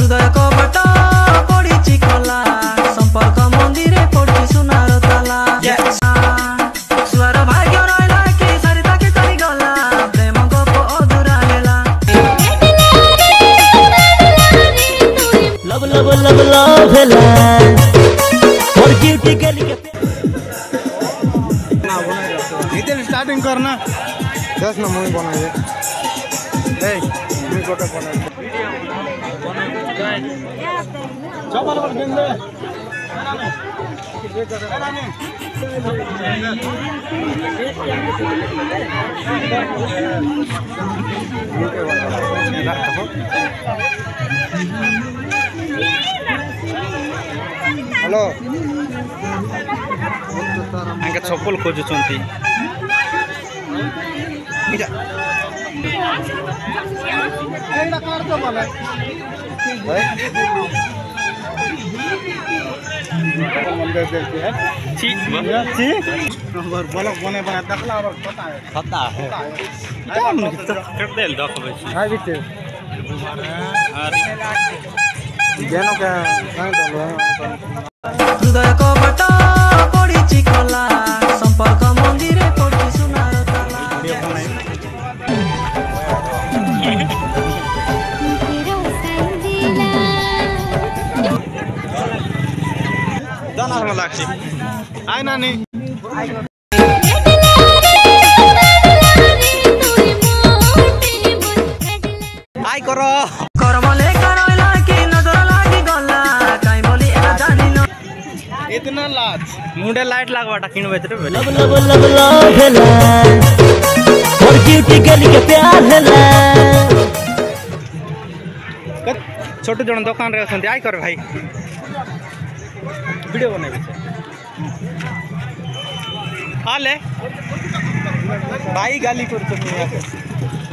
हृदय कपट पड़ी खोला संपर्क मंदिर पड़ी सुनार ताला सुआर भाग्य रहा कि सरिता के चली गला प्रेम गप अधूरा हेला लव लव लव लव हेला और ड्यूटी के लिए इधर स्टार्टिंग करना 10 ना मूवी बनाइए ए मूवी कोटा बनाइए चपल पर बिंदे हेलो आंके चप्पल खोजुछन्ति इटा एटा काट्छ मलाई है मंदिर देखते हैं ठीक ठीक नंबर ब्लॉक बने बना दखला अब पता है क्या कर दे डॉक भाई हां बिते जेनो का हृदय कपट पड़ी खोला संपर्क मंदिर पड़ी सुनार ताला जाना लाग्छ आइ नानी आइ कर कर्मले करैला कि नजर लागि गला काई बोली एला जानिन इतना लाज मुंडे लाइट लागवाटा किन भइत्र लव लव लव लव हेला और ड्यूटी के लिए प्यार हेला छोटू जन दुकान रे अछन्ति आइ कर भाई वीडियो बनाइबे आले भाई गाली करछन्